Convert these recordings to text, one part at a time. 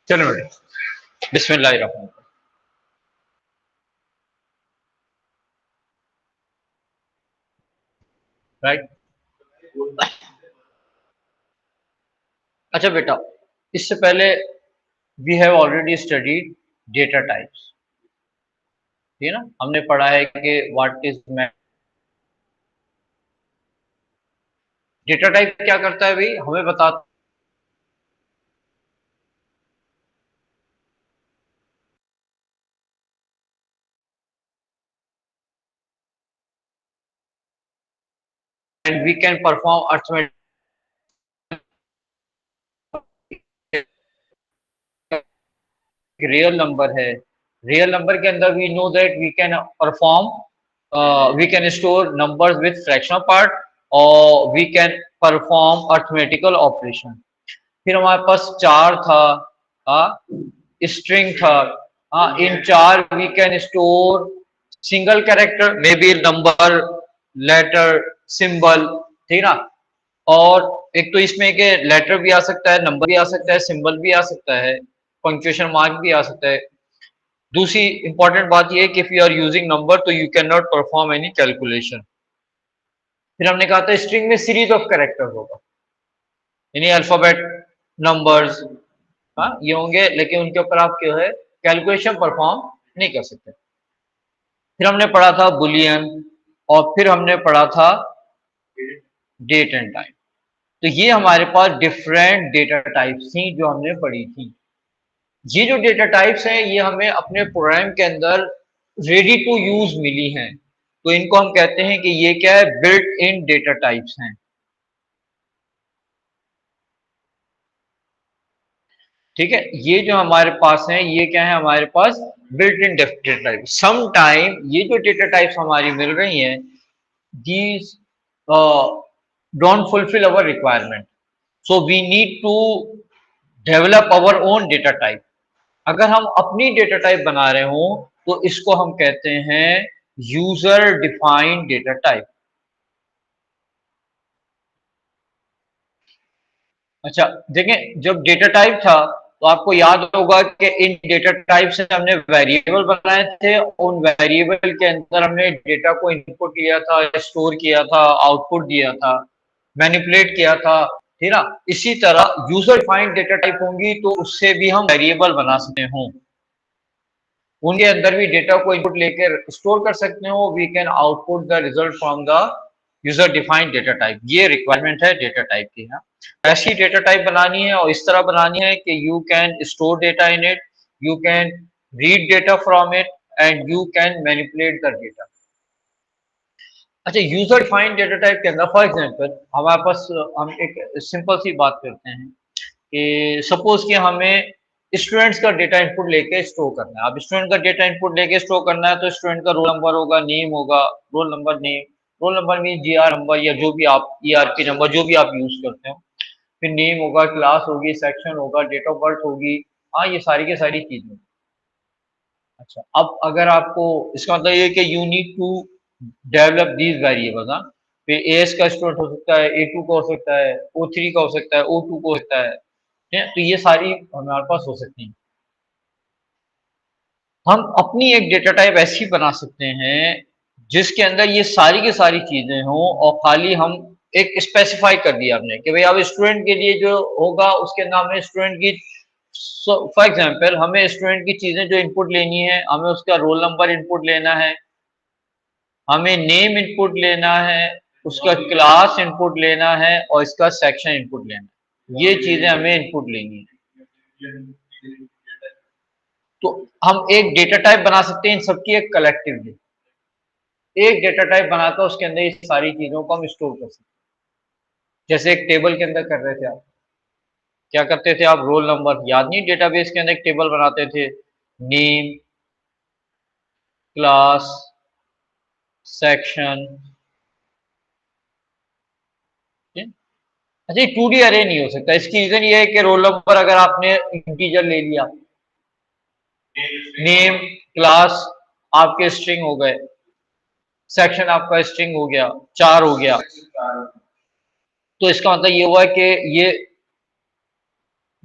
चलो बेटे, बिस्मिल्लाहिर्रहमानिर्रहीम। राइट। अच्छा बेटा, इससे पहले we have already studied data types, ठीक है ना। हमने पढ़ा है कि व्हाट इज डेटा टाइप क्या करता है भाई, हमें बताता and we can perform arithmetic. Real number है, रियल नंबर के अंदर we know that we can perform, we can store numbers with fractional part और we can perform arithmetical operation. फिर हमारे पास चार था, स्ट्रिंग था। In char we can store single character, may be number, letter, symbol, ठीक ना। और एक तो इसमें के लेटर भी आ सकता है, नंबर भी आ सकता है, सिंबल भी आ सकता है, पंक्चुएशन मार्क भी आ सकता है। दूसरी इंपॉर्टेंट बात यह है कि if you are using number तो you can not perform any calculation. फिर हमने कहा था स्ट्रिंग में सीरीज ऑफ कैरेक्टर होगा, यानी अल्फाबेट, नंबर्स, ये होंगे, लेकिन उनके ऊपर आप जो है कैलकुलेशन परफॉर्म नहीं कर सकते। फिर हमने पढ़ा था बुलियन, और फिर हमने पढ़ा था डेट एंड टाइम। तो ये हमारे पास डिफरेंट डेटा टाइप्स थी जो हमने पढ़ी थी। ये जो डेटा टाइप्स हैं ये हमें अपने प्रोग्राम के अंदर रेडी टू यूज मिली हैं, तो इनको हम कहते हैं कि ये क्या है, बिल्ट इन डेटा टाइप्स हैं। ठीक है, ये जो हमारे पास है ये क्या है, हमारे पास built in data type. Some time ये जो डेटा टाइप्स हमारी मिल रही हैं, these don't fulfill our requirement, so we need to develop our own data type। अगर हम अपनी डेटा टाइप बना रहे हो तो इसको हम कहते हैं यूजर डिफाइंड डेटा टाइप। अच्छा देखें, जब डेटा टाइप था तो आपको याद होगा कि इन डेटा टाइप से हमने वेरिएबल बनाए थे, उन वेरिएबल के अंदर हमने डेटा को इनपुट लिया था, स्टोर किया था, आउटपुट दिया था, मैनिपुलेट किया था, ठीक ना। इसी तरह यूजर डिफाइंड डेटा टाइप होंगी तो उससे भी हम वेरिएबल बना सकते हो, उनके अंदर भी डेटा को इनपुट लेकर स्टोर कर सकते हो। We can output the result from the user defined data type. ये रिक्वायरमेंट है डेटा टाइप की है। ऐसी डेटा टाइप बनानी है और इस तरह बनानी है कि you can store data in it, you can read data from it, and you can manipulate the data. अच्छा, यूजर डिफाइंड डेटा टाइप के अंदर फॉर एग्जांपल हमारे पास, हम एक सिंपल सी बात करते हैं कि सपोज कि हमें स्टूडेंट्स का डेटा इनपुट लेके स्टोर करना है। अब स्टूडेंट का डेटा इनपुट लेके स्टोर करना है तो स्टूडेंट का रोल नंबर होगा, नेम होगा, roll number name, roll number mean GR number या जो भी आप ईआरपी नंबर जो भी आप यूज करते हो। फिर नेम होगा, क्लास होगी, सेक्शन होगा, डेट ऑफ बर्थ होगी। ये सारी की सारी चीजें। अच्छा, अब अगर आपको, इसका मतलब ये कि you need to develop these variables. फिर एएस का स्टूडेंट हो सकता है, ए टू का हो सकता है, ओ थ्री का हो सकता है, ओ टू का हो सकता है, ठीक है? तो ये सारी हमारे पास हो सकती हैं। हम अपनी एक डेटा टाइप ऐसी बना सकते हैं जिसके अंदर ये सारी की सारी चीजें हों, और खाली हम एक स्पेसिफाई कर दिया हमने कि भाई अब स्टूडेंट के लिए जो होगा उसके अंदर हमें स्टूडेंट की, फॉर एग्जांपल हमें स्टूडेंट की चीजें जो इनपुट लेनी है, हमें उसका रोल नंबर इनपुट लेना है, हमें नेम इनपुट लेना है, उसका क्लास इनपुट लेना है और इसका सेक्शन इनपुट लेना है। ये चीजें हमें इनपुट लेनी है। तो हम एक डेटा टाइप बना सकते हैं इन सबकी एक कलेक्टिवली, एक डेटा टाइप बनाकर उसके अंदर ये सारी चीजों को हम स्टोर कर सकते हैं। जैसे एक टेबल के अंदर कर रहे थे आप, क्या करते थे आप, रोल नंबर, याद नहीं, डेटाबेस के अंदर एक टेबल बनाते थे, नेम, क्लास, सेक्शन, अच्छा, ये 2D अरे नहीं हो सकता। इसकी रीजन ये है कि रोल नंबर अगर आपने इंटीजर ले लिया, नेम क्लास आपके स्ट्रिंग हो गए, सेक्शन आपका स्ट्रिंग हो गया, 4 हो गया, तो इसका मतलब ये हुआ कि ये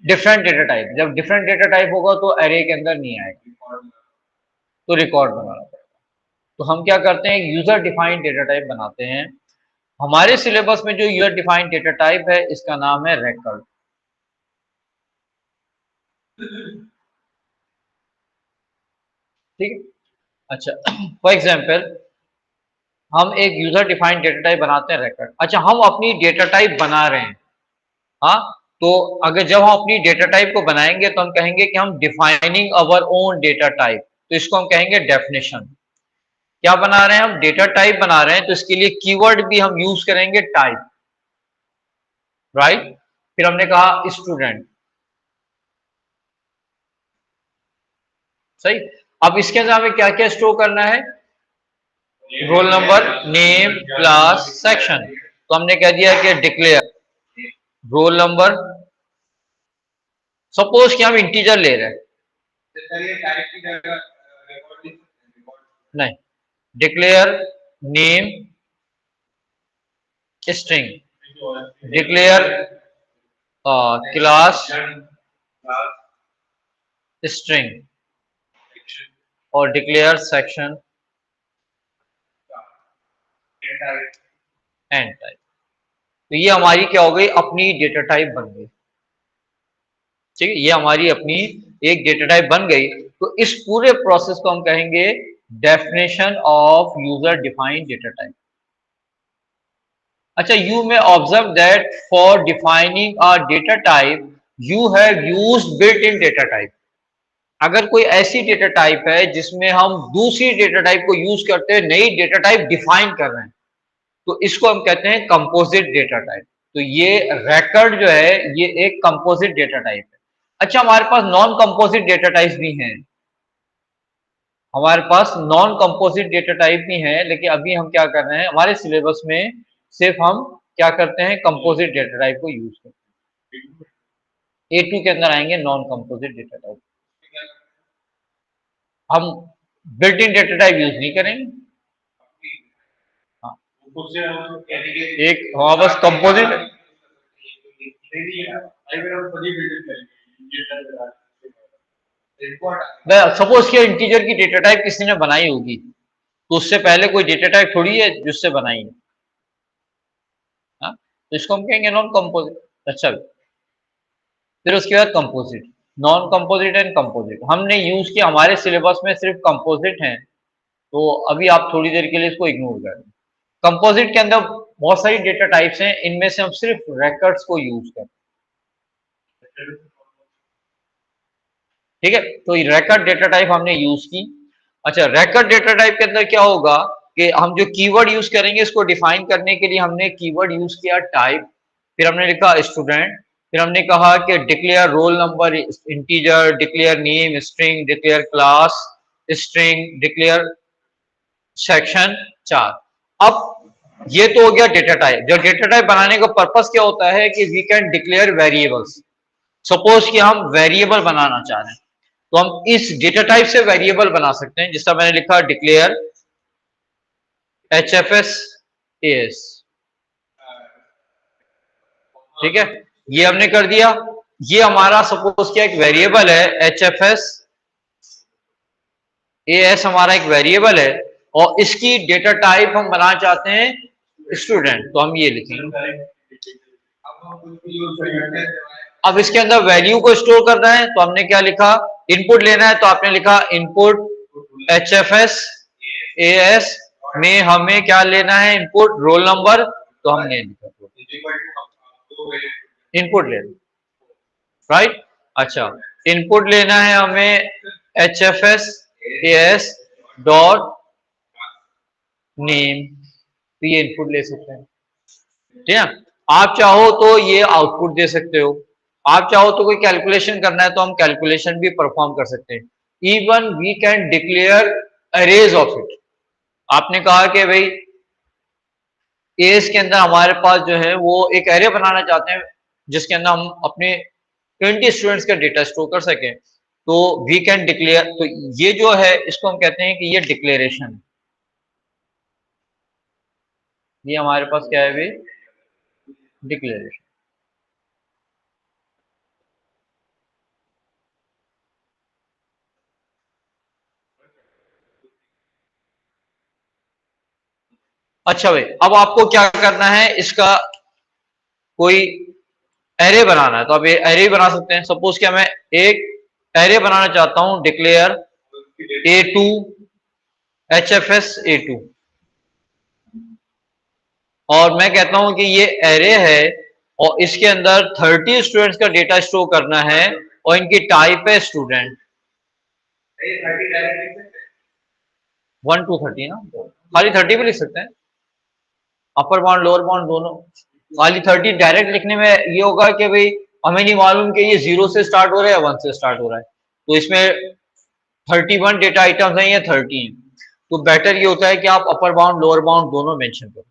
डिफरेंट डेटा टाइप। जब डिफरेंट डेटा टाइप होगा तो अरे के अंदर नहीं आएगा, तो रिकॉर्ड बनाना पड़ेगा। तो हम क्या करते हैं, यूजर डिफाइंड डेटा टाइप बनाते हैं। हमारे सिलेबस में जो यूजर डिफाइंड डेटा टाइप है इसका नाम है रिकॉर्ड। ठीक है। अच्छा, फॉर एग्जाम्पल हम एक यूजर डिफाइंड डेटा टाइप बनाते हैं रिकॉर्ड। अच्छा, हम अपनी डेटा टाइप बना रहे हैं। हाँ, तो अगर जब हम अपनी डेटा टाइप को बनाएंगे तो हम कहेंगे कि हम defining our own data type, तो इसको हम कहेंगे डेफिनेशन। क्या बना रहे हैं हम, डेटा टाइप बना रहे हैं, तो इसके लिए कीवर्ड भी हम यूज करेंगे टाइप, राइट। फिर हमने कहा स्टूडेंट, सही। अब इसके अंदर हमें क्या क्या स्टोर करना है, role number, name, class, section. तो हमने कह दिया कि डिक्लेयर रोल नंबर, सपोज कि हम इंटीजर ले रहे हैं, नहीं, declare name string, declare class string, और डिक्लेयर सेक्शन एंड टाइप। तो ये हमारी क्या हो गई, अपनी डेटा टाइप बन गई। ठीक है, ये हमारी अपनी एक डेटा टाइप बन गई। तो इस पूरे प्रोसेस को हम कहेंगे definition of user defined data type. अच्छा, you may observe that for defining a data type you have used built in data type. अगर कोई ऐसी डेटा टाइप है जिसमें हम दूसरी डेटा टाइप को यूज करते हुए नई डेटा टाइप डिफाइन कर रहे हैं, तो इसको हम कहते हैं कंपोजिट डेटा टाइप। तो ये रिकॉर्ड जो है ये एक कंपोजिट डेटा टाइप है। अच्छा, हमारे पास नॉन कंपोजिट डेटा टाइप्स भी हैं, हमारे पास नॉन कंपोजिट डेटा टाइप भी हैं, लेकिन अभी हम क्या कर रहे हैं, हमारे सिलेबस में सिर्फ हम क्या करते हैं, कंपोजिट डेटा टाइप को यूज करते हैं। A2 के अंदर आएंगे नॉन कंपोजिट डेटा टाइप। हम built in data type use नहीं करेंगे। हाँ, एक हमारे पास कंपोजिट, सपोज किया इंटीजर की डेटा टाइप किसी ने बनाई होगी, तो उससे पहले कोई डेटा टाइप थोड़ी है जिससे बनाई है। हाँ, तो इसको हम कहेंगे नॉन कंपोजिट। अच्छा, फिर उसके बाद composite, non composite and composite हमने यूज किया, हमारे सिलेबस में सिर्फ कंपोजिट हैं, तो अभी आप थोड़ी देर के लिए इसको इग्नोर करें। कंपोजिट के अंदर बहुत सारी डेटा टाइप्स हैं, इनमें से हम सिर्फ रिकॉर्ड्स को यूज करते हैं। ठीक है, तो रिकॉर्ड डेटा टाइप हमने यूज की। अच्छा, रिकॉर्ड डेटा टाइप के अंदर क्या होगा कि हम जो कीवर्ड यूज करेंगे इसको डिफाइन करने के लिए हमने कीवर्ड यूज किया टाइप, फिर हमने लिखा स्टूडेंट, फिर हमने कहा कि declare roll number integer, declare name string, declare class string, declare section 4। अब ये तो हो गया डेटा टाइप। जो डेटा टाइप बनाने का पर्पस क्या होता है कि we can declare variables. Suppose कि हम वेरिएबल बनाना चाह रहे हैं, तो हम इस डेटा टाइप से वेरिएबल बना सकते हैं, जिसका मैंने लिखा डिक्लेयर HFS AS। ठीक है, ये हमने कर दिया। ये हमारा सपोज क्या एक वेरिएबल है, HFS AS हमारा एक वेरिएबल है, और इसकी डेटा टाइप हम बनाना चाहते हैं स्टूडेंट, तो हम ये लिखेंगे। अब इसके अंदर वैल्यू को स्टोर करना है, तो हमने क्या लिखा, इनपुट लेना है, तो आपने लिखा इनपुट HFS AS में हमें क्या लेना है, इनपुट रोल नंबर, तो हमने लिखा इनपुट लेना, राइट। अच्छा, इनपुट लेना है हमें HFS AS डॉट नेम, तो ये इनपुट ले सकते हैं। ठीक है, आप चाहो तो ये आउटपुट दे सकते हो, आप चाहो तो कोई कैलकुलेशन करना है तो हम कैलकुलेशन भी परफॉर्म कर सकते हैं। Even we can declare arrays of it. आपने कहा कि भाई एज के अंदर हमारे पास जो है वो एक एरे बनाना चाहते हैं जिसके अंदर हम अपने 20 स्टूडेंट्स का डेटा स्टोर कर सकें, तो वी कैन डिक्लेयर, तो ये जो है इसको हम कहते हैं कि ये डिक्लेरेशन है। ये हमारे पास क्या है भी, डिक्लेरेशन। अच्छा भाई, अब आपको क्या करना है, इसका कोई एरे बनाना है, तो आप ये एरे बना सकते हैं। सपोज क्या मैं एक एरे बनाना चाहता हूं, डिक्लेयर A2 HFS A2, और मैं कहता हूं कि ये एरे है और इसके अंदर 30 स्टूडेंट्स का डेटा स्टोर करना है और इनकी टाइप है स्टूडेंट। 1 to 30 ना, खाली 30 भी लिख सकते हैं, अपर बाउंड लोअर बाउंड दोनों। खाली 30 डायरेक्ट लिखने में ये होगा कि भाई हमें नहीं मालूम कि ये 0 से स्टार्ट हो रहा है या 1 से स्टार्ट हो रहा है, तो इसमें 31 डेटा आइटम्स हैं या 30 हैं, तो बेटर ये होता है कि आप अपर बाउंड लोअर बाउंड दोनों मेंशन करो।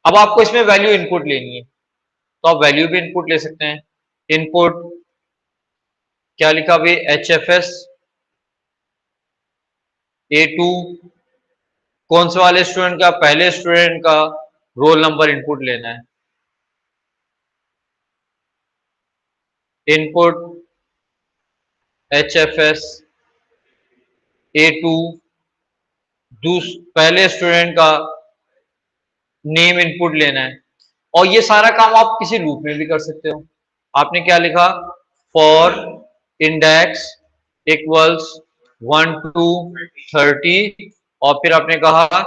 अब आपको इसमें वैल्यू इनपुट लेनी है, तो आप वैल्यू भी इनपुट ले सकते हैं। इनपुट क्या लिखा भाई, HFS A2, कौन से वाले स्टूडेंट का, पहले स्टूडेंट का रोल नंबर इनपुट लेना है। इनपुट HFS A2, पहले स्टूडेंट का नेम इनपुट लेना है। और ये सारा काम आप किसी लूप में भी कर सकते हो। आपने क्या लिखा, फॉर इंडेक्स इक्वल्स 1 to 30, और फिर आपने कहा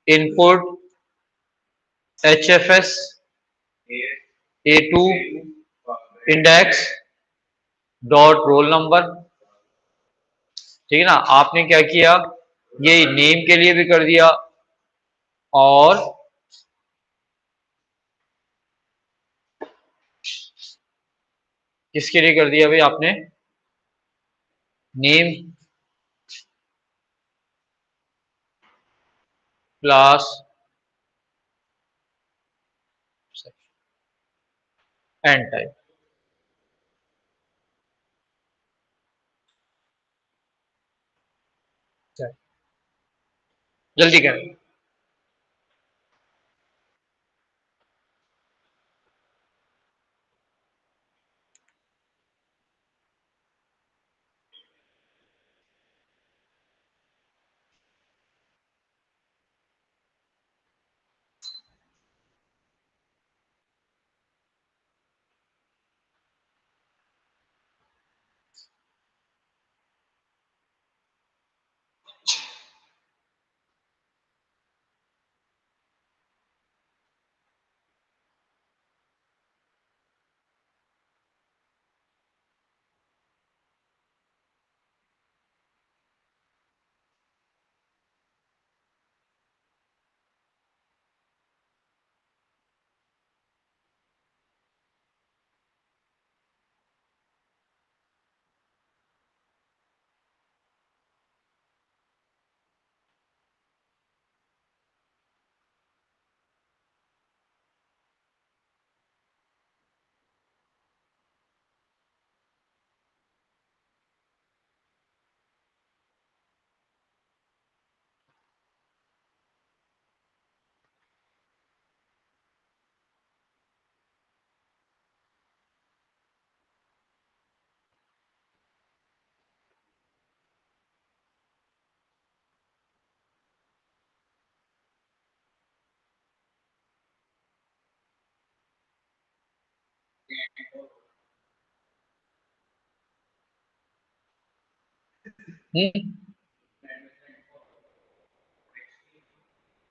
input HFS A2 index dot roll number. ठीक है ना, आपने क्या किया, ये नेम के लिए भी कर दिया और किसके लिए कर दिया भाई आपने, नेम क्लास एंड टाइप। जल्दी करें।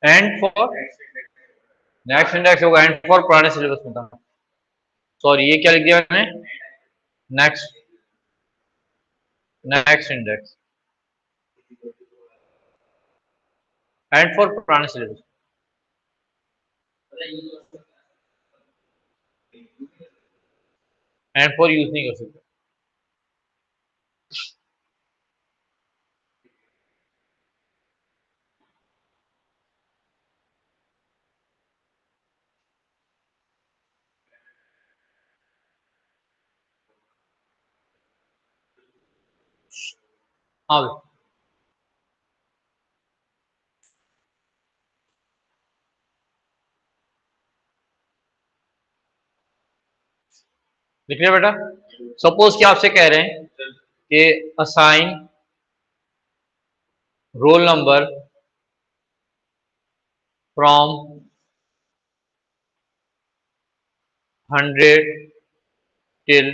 एंड फॉर नेक्स्ट इंडेक्स होगा, एंड फॉर पुराने सिलेबस में था, सॉरी ये क्या लिख दिया मैंने, next, next index, and for पुराने सिलेबस, एंड फॉर यूज नहीं कर सकते। हाँ लिख लिया बेटा। सपोज कि आपसे कह रहे हैं कि assign roll number from 100 till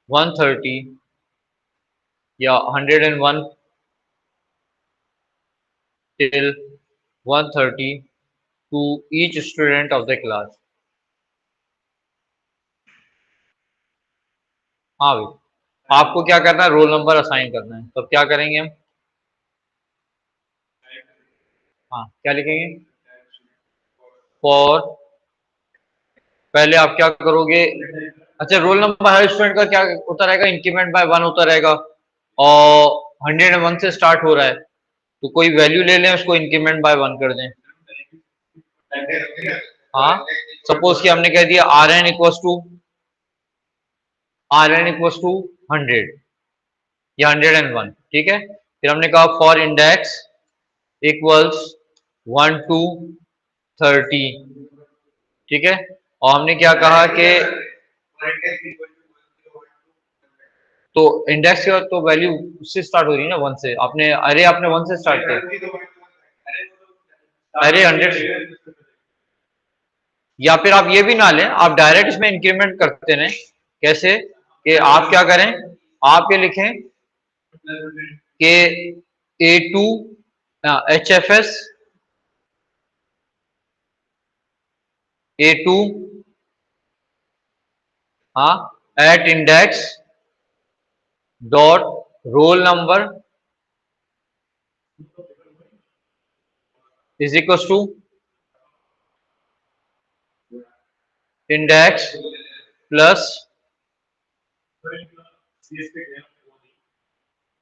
130 या 101 till 130 to each student of the class. हाँ भाई, आपको क्या करना है, रोल नंबर असाइन करना है, तो क्या करेंगे हम? हाँ क्या लिखेंगे? फॉर, पहले आप क्या करोगे? अच्छा, रोल नंबर हर स्टूडेंट का क्या होता रहेगा? इंक्रीमेंट बाय 1 होता रहेगा, और 101 से स्टार्ट हो रहा है, तो कोई वैल्यू ले लें, उसको इंक्रीमेंट बाय 1 कर दें। हाँ, सपोज कि हमने कह दिया Rn इक्वल्स टू 100 या 101, ठीक है। फिर हमने कहा फॉर इंडेक्स इक्वल्स 1 to 30, ठीक है। और हमने क्या कहा कि तो इंडेक्स का तो वैल्यू उससे स्टार्ट हो रही है ना, 1 से। आपने अरे आपने 1 से स्टार्ट किया, अरे 100, या फिर आप ये भी ना लें, आप डायरेक्ट इसमें इंक्रीमेंट करते रहें। कैसे? कि आप क्या करें, आप ये लिखें कि A2 HFS A2 हाँ at index dot roll number is equal to index plus,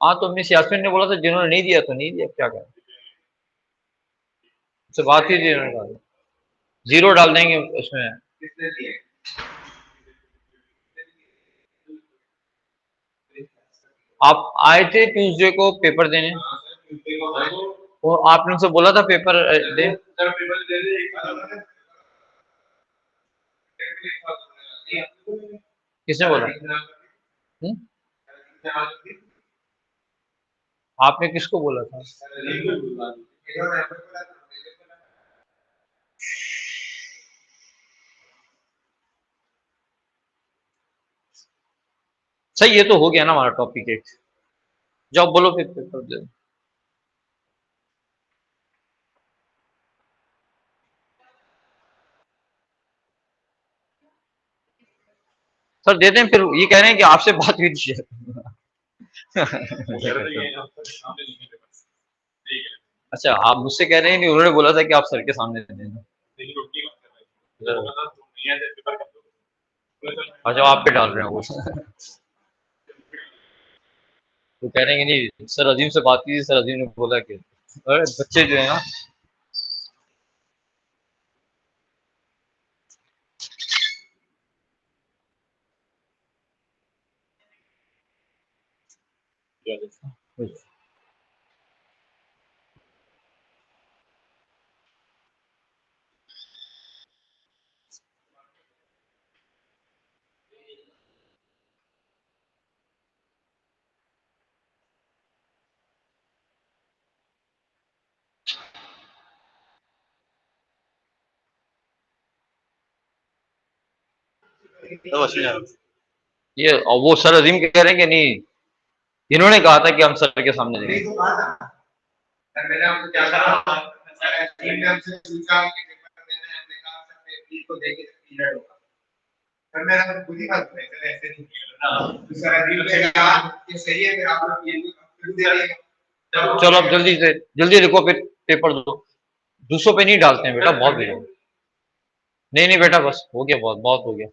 हाँ तो मिस यास्मीन ने बोला था, जिन्होंने नहीं दिया तो नहीं दिया, क्या करें, उससे बात ही जिन्होंने डाल, जीरो डाल देंगे उसमें। आप आए थे ट्यूसडे को पेपर देने, और आपने उनसे बोला था पेपर दे, किसने बोला? हुँ? आपने किसको बोला था? सही, ये तो हो गया ना हमारा टॉपिक एक। जाओ बोलो फिर पेपर दे। सर देते हैं, फिर ये कह रहे हैं कि आपसे बात हुई थी। अच्छा, आप मुझसे कह रहे हैं कि उन्होंने बोला था कि आप सर के सामने दे देना। अच्छा, आप पे डाल रहे हैं वो। वो कह रहे हैं कि नहीं सर, अजीम से बात की थी, सर अजीम ने बोला कि अरे बच्चे जो है ना, ये और वो सर अजीम कह रहे हैं कि नहीं, इन्होंने कहा था कि हम सर के सामने देंगे। चलो अब जल्दी से जल्दी लिखो, फिर पेपर दो। दूसरों पे नहीं डालते हैं बेटा, बहुत भेजो। नहीं नहीं बेटा, बस हो गया, बहुत बहुत हो गया।